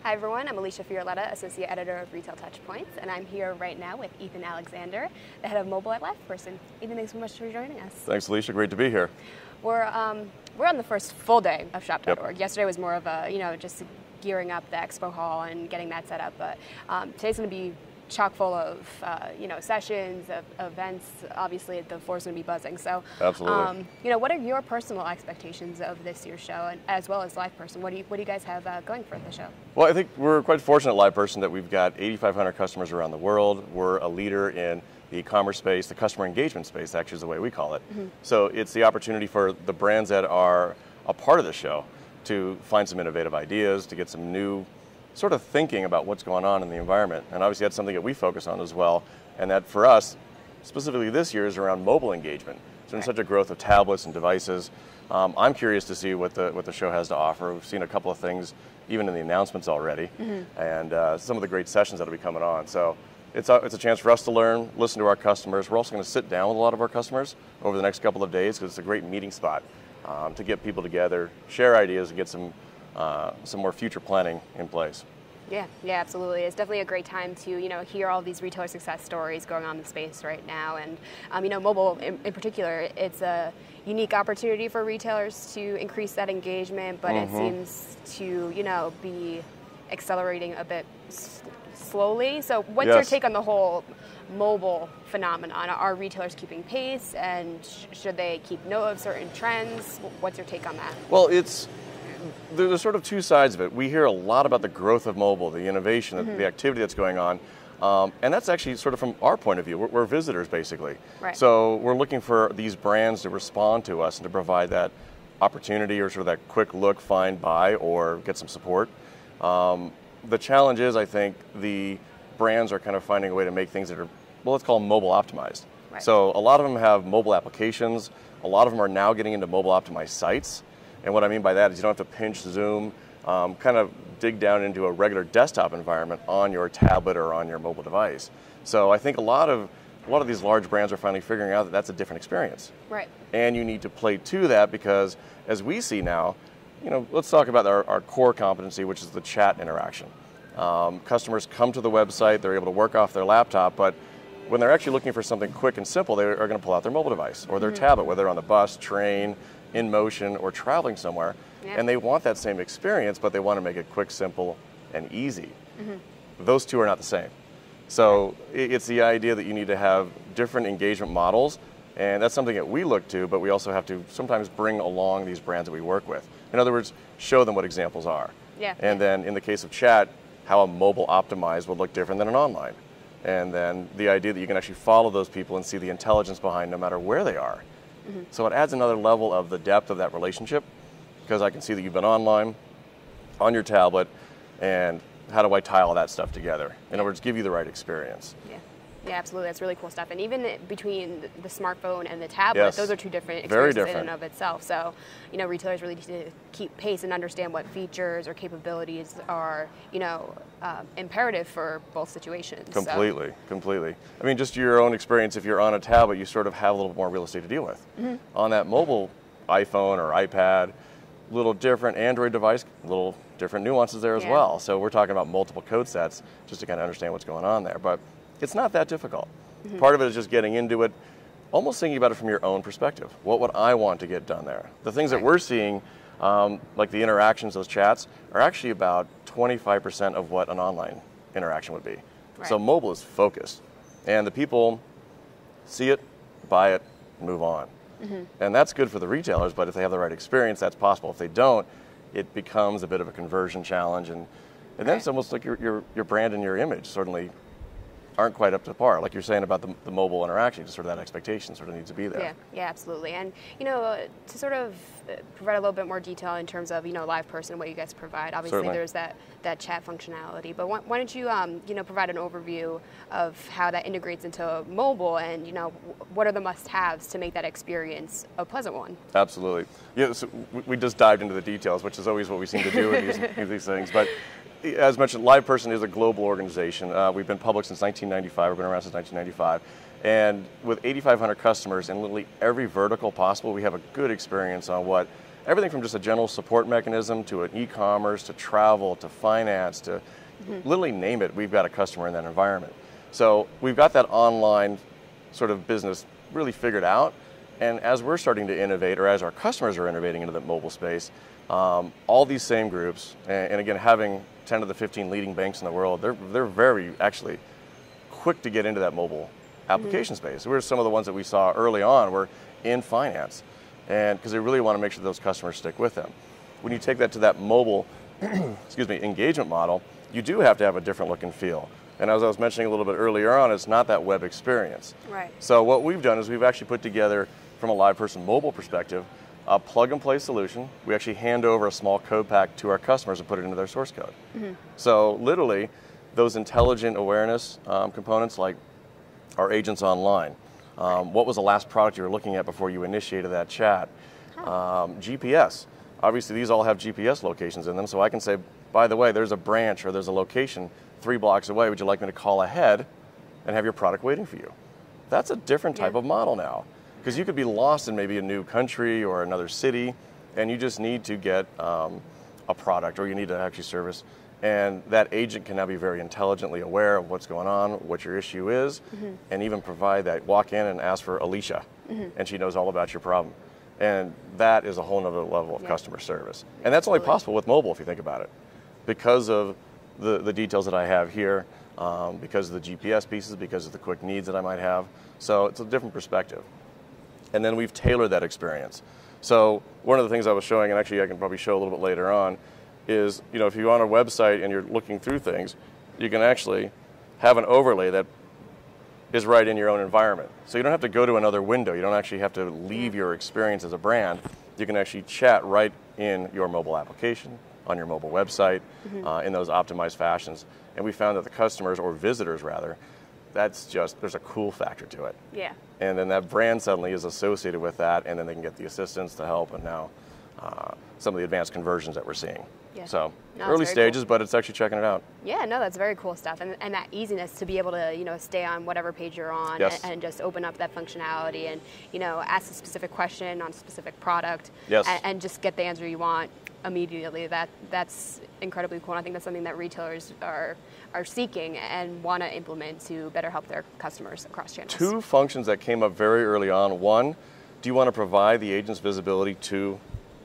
Hi everyone, I'm Alicia Fiorletta, Associate Editor of Retail TouchPoints, and I'm here right now with Ethan Alexander, the Head of Mobile at LivePerson. Ethan, thanks so much for joining us. Thanks, Alicia. Great to be here. We're on the first full day of Shop.org. Yep. Yesterday was more of a, just gearing up the expo hall and getting that set up, but today's going to be chock full of sessions, of events. Obviously, the floor's going to be buzzing. So, absolutely. What are your personal expectations of this year's show, and as well as LivePerson? What do you guys have going for the show? Well, I think we're quite fortunate at LivePerson that we've got 8,500 customers around the world. We're a leader in the e-commerce space, the customer engagement space, actually is the way we call it. Mm-hmm. So it's the opportunity for the brands that are a part of the show to find some innovative ideas, to get some new sort of thinking about what's going on in the environment. And obviously that's something that we focus on as well. And that for us, specifically this year, is around mobile engagement. There's been such a growth of tablets and devices. I'm curious to see what the show has to offer. We've seen a couple of things even in the announcements already, and some of the great sessions that'll be coming on. So it's a chance for us to learn, listen to our customers. We're also going to sit down with a lot of our customers over the next couple of days because it's a great meeting spot to get people together, share ideas, and get some more future planning in place. Yeah, absolutely. It's definitely a great time to, hear all these retailer success stories going on in the space right now. And, mobile in particular, it's a unique opportunity for retailers to increase that engagement, but it seems to, be accelerating a bit slowly. So what's your take on the whole mobile phenomenon? Are retailers keeping pace, and should they keep note of certain trends? What's your take on that? Well, there's sort of two sides of it. We hear a lot about the growth of mobile, the innovation, the activity that's going on, and that's actually sort of from our point of view. We're visitors, basically. Right. So we're looking for these brands to respond to us and to provide that opportunity or sort of that quick look, find, buy, or get some support. The challenge is, I think, the brands are kind of finding a way to make things that are, well, let's call them mobile optimized. Right. So a lot of them have mobile applications. A lot of them are now getting into mobile optimized sites. And what I mean by that is you don't have to pinch, zoom, kind of dig down into a regular desktop environment on your tablet or on your mobile device. So I think a lot of these large brands are finally figuring out that that's a different experience. Right. And you need to play to that because, as we see now, let's talk about our core competency, which is the chat interaction. Customers come to the website, they're able to work off their laptop, but when they're actually looking for something quick and simple, they are going to pull out their mobile device or their tablet, whether they're on the bus, train, in motion, or traveling somewhere. Yeah. And they want that same experience, but they want to make it quick, simple, and easy. Those two are not the same. So it's the idea that you need to have different engagement models, and that's something that we look to, but we also have to sometimes bring along these brands that we work with. In other words, show them what examples are. Yeah. And then in the case of chat, how a mobile optimized would look different than an online. And then the idea that you can actually follow those people and see the intelligence behind no matter where they are. So it adds another level of the depth of that relationship, because I can see that you've been online, on your tablet, and how do I tie all that stuff together? In other words, give you the right experience. Yeah, absolutely. That's really cool stuff. And even between the smartphone and the tablet, those are two different experiences in and of itself. So, retailers really need to keep pace and understand what features or capabilities are, imperative for both situations. Completely. I mean, just your own experience, if you're on a tablet, you sort of have a little more real estate to deal with. On that mobile iPhone or iPad, a little different Android device, a little different nuances there as well. So we're talking about multiple code sets just to kind of understand what's going on there. But it's not that difficult. Part of it is just getting into it, almost thinking about it from your own perspective. What would I want to get done there? The things that we're seeing, like the interactions, those chats, are actually about 25% of what an online interaction would be. Right. So mobile is focused. And the people see it, buy it, move on. And that's good for the retailers, but if they have the right experience, that's possible. If they don't, it becomes a bit of a conversion challenge. And then it's almost like your brand and your image certainly aren't quite up to par. Like you're saying about the mobile interaction, just sort of that expectation sort of needs to be there. Yeah, absolutely. And, to sort of provide a little bit more detail in terms of, LivePerson, what you guys provide. Obviously, there's that chat functionality. But why don't you, provide an overview of how that integrates into mobile and, what are the must-haves to make that experience a pleasant one? Absolutely. Yeah, so we just dived into the details, which is always what we seem to do with these things. But as mentioned, LivePerson is a global organization. We've been public since 1995. We've been around since 1995. And with 8,500 customers in literally every vertical possible, we have a good experience on what everything from just a general support mechanism to an e-commerce, to travel, to finance, to literally name it, we've got a customer in that environment. So we've got that online sort of business really figured out. And as we're starting to innovate, or as our customers are innovating into the mobile space, all these same groups, and again, having 10 of the 15 leading banks in the world, they're very actually quick to get into that mobile application space. We're some of the ones that we saw early on were in finance, and because they really want to make sure those customers stick with them. When you take that to that mobile, excuse me, engagement model, you do have to have a different look and feel. And as I was mentioning a little bit earlier on, it's not that web experience. Right. So what we've done is we've actually put together, from a LivePerson mobile perspective, a plug-and-play solution. We actually hand over a small code pack to our customers and put it into their source code. So literally, those intelligent awareness components, like our agents online, what was the last product you were looking at before you initiated that chat, GPS. Obviously, these all have GPS locations in them, so I can say, by the way, there's a branch or there's a location 3 blocks away. Would you like me to call ahead and have your product waiting for you? That's a different type of model now. Because you could be lost in maybe a new country or another city, and you just need to get a product, or you need to actually service. And that agent can now be very intelligently aware of what's going on, what your issue is, and even provide that, walk in and ask for Alicia, and she knows all about your problem. And that is a whole nother level of customer service. And that's only possible with mobile, if you think about it. Because of the details that I have here, because of the GPS pieces, because of the quick needs that I might have. So it's a different perspective. And then we've tailored that experience. So one of the things I was showing, and actually I can probably show a little bit later on, is, you know, if you're on a website and you're looking through things, you can actually have an overlay that is right in your own environment. So you don't have to go to another window. You don't actually have to leave your experience as a brand. You can actually chat right in your mobile application, on your mobile website, in those optimized fashions. And we found that the customers, or visitors rather, that's just, there's a cool factor to it. Yeah. And then that brand suddenly is associated with that, and then they can get the assistance to help, and now some of the advanced conversions that we're seeing. Yeah. So No, early that's very stages, cool. but it's actually checking it out. Yeah, no, that's very cool stuff, and that easiness to be able to, you know, stay on whatever page you're on, Yes. and just open up that functionality, and, you know, ask a specific question on a specific product, Yes. and just get the answer you want immediately. That's incredibly cool, and I think that's something that retailers are seeking and want to implement to better help their customers across channels. 2 functions that came up very early on. One, do you want to provide the agent's visibility to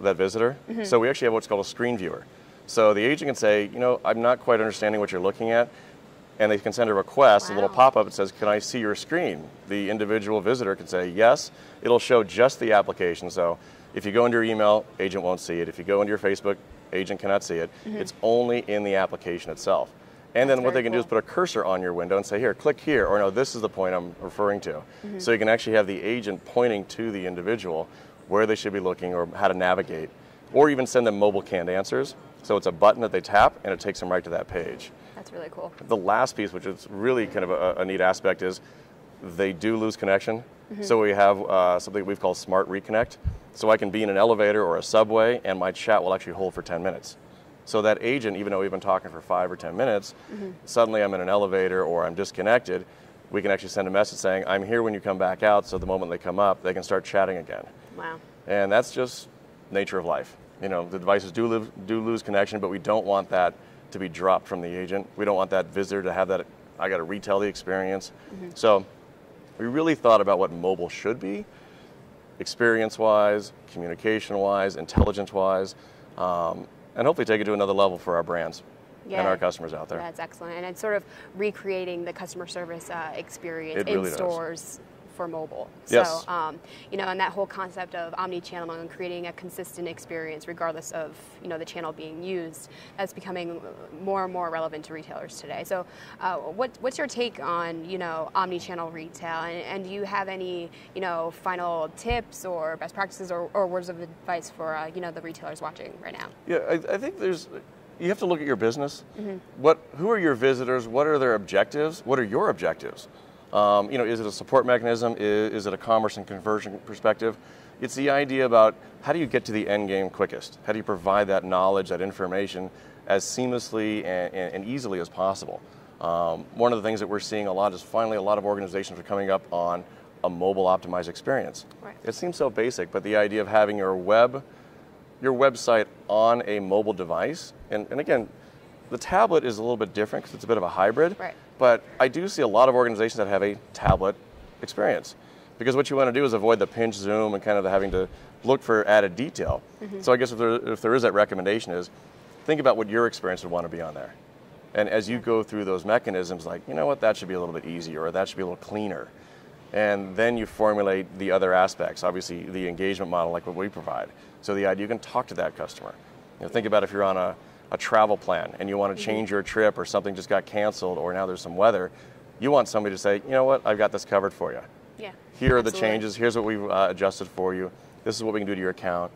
that visitor? So we actually have what's called a screen viewer. So the agent can say, you know, I'm not quite understanding what you're looking at, and they can send a request, a little pop-up that says, can I see your screen? The individual visitor can say yes. It'll show just the application. So if you go into your email, agent won't see it. If you go into your Facebook, agent cannot see it. It's only in the application itself. And then what they can do is put a cursor on your window and say, here, click here, or no, this is the point I'm referring to. So you can actually have the agent pointing to the individual where they should be looking or how to navigate, or even send them mobile canned answers. So it's a button that they tap, and it takes them right to that page. That's really cool. The last piece, which is really kind of a neat aspect, is they do lose connection. So we have something we've called Smart Reconnect. So I can be in an elevator or a subway, and my chat will actually hold for 10 minutes. So that agent, even though we've been talking for 5 or 10 minutes, suddenly I'm in an elevator or I'm disconnected, we can actually send a message saying, I'm here when you come back out, so the moment they come up, they can start chatting again. Wow. And that's just nature of life. You know, the devices do lose connection, but we don't want that to be dropped from the agent. We don't want that visitor to have that, I got to retell the experience. So we really thought about what mobile should be, experience-wise, communication-wise, intelligence-wise, and hopefully take it to another level for our brands and our customers out there. That's excellent. And it's sort of recreating the customer service experience It really in stores for mobile. Yes. So, you know, and that whole concept of omni-channel and creating a consistent experience regardless of, you know, the channel being used, that's becoming more and more relevant to retailers today. So what's your take on, you know, omni-channel retail? And do you have any, you know, final tips or best practices or words of advice for, you know, the retailers watching right now? Yeah, I think you have to look at your business. Who are your visitors? What are their objectives? What are your objectives? You know, is it a support mechanism? Is it a commerce and conversion perspective? It's the idea about how do you get to the end game quickest? How do you provide that knowledge, that information as seamlessly and easily as possible? One of the things that we're seeing a lot is finally a lot of organizations are coming up on a mobile optimized experience. Right. It seems so basic, but the idea of having your web your website on a mobile device. And again, the tablet is a little bit different because it's a bit of a hybrid. Right. But I do see a lot of organizations that have a tablet experience, because what you want to do is avoid the pinch zoom and kind of the having to look for added detail. So I guess if there is that recommendation is, think about what your experience would want to be on there. And as you go through those mechanisms, like, you know what, that should be a little bit easier, or that should be a little cleaner. And then you formulate the other aspects, obviously the engagement model like what we provide. So the idea you can talk to that customer. Think about if you're on a travel plan and you want to change your trip, or something just got canceled, or now there's some weather, you want somebody to say, you know what, I've got this covered for you. Yeah. Here are the changes, here's what we've adjusted for you, this is what we can do to your account.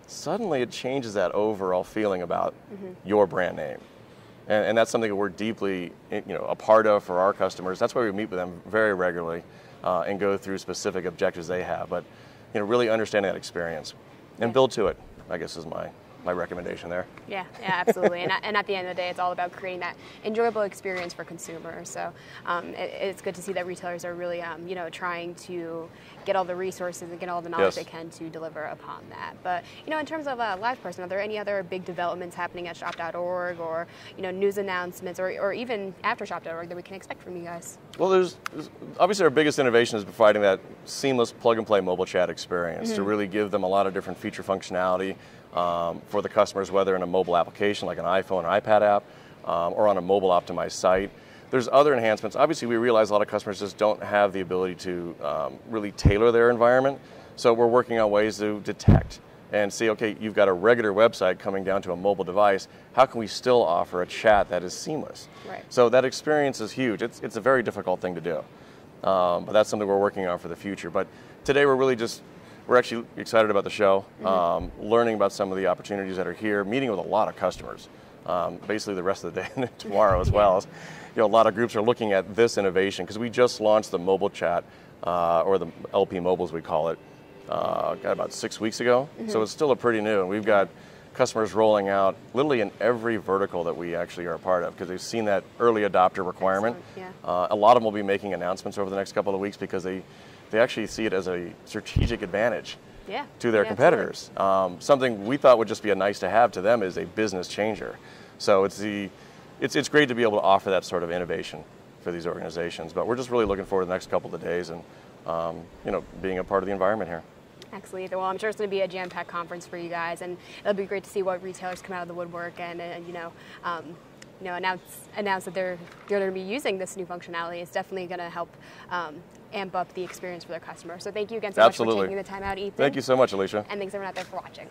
Suddenly it changes that overall feeling about your brand name. And that's something that we're deeply a part of for our customers. That's why we meet with them very regularly and go through specific objectives they have. But really understanding that experience and build to it, I guess, is my recommendation there. Yeah, absolutely. And at the end of the day, it's all about creating that enjoyable experience for consumers. So it's good to see that retailers are really, trying to get all the resources and get all the knowledge they can to deliver upon that. But, in terms of LivePerson, are there any other big developments happening at shop.org, or, news announcements, or even after shop.org that we can expect from you guys? Well, there's obviously our biggest innovation is providing that seamless plug-and-play mobile chat experience to really give them a lot of different feature functionality for the customers, whether in a mobile application like an iPhone or iPad app, or on a mobile optimized site. There's other enhancements. Obviously, we realize a lot of customers just don't have the ability to really tailor their environment. So we're working on ways to detect and see, okay, you've got a regular website coming down to a mobile device. How can we still offer a chat that is seamless? Right. So that experience is huge. It's a very difficult thing to do. But that's something we're working on for the future. But today we're actually excited about the show, learning about some of the opportunities that are here, meeting with a lot of customers, basically the rest of the day and tomorrow as well. As, a lot of groups are looking at this innovation, because we just launched the mobile chat, or the LP Mobile as we call it, about 6 weeks ago. So it's still pretty new, and we've got customers rolling out literally in every vertical that we actually are a part of, because they've seen that early adopter requirement. A lot of them will be making announcements over the next couple of weeks, because they actually see it as a strategic advantage to their competitors. Something we thought would just be a nice to have to them is a business changer. So it's great to be able to offer that sort of innovation for these organizations. But we're just really looking forward to the next couple of days and being a part of the environment here. Excellent. Well, I'm sure it's going to be a jam-packed conference for you guys, and it'll be great to see what retailers come out of the woodwork and announce that they're going to be using this new functionality. It's definitely going to help amp up the experience for their customers. So thank you again so much for taking the time out, Ethan. Thank you so much, Alicia. And thanks everyone out there for watching.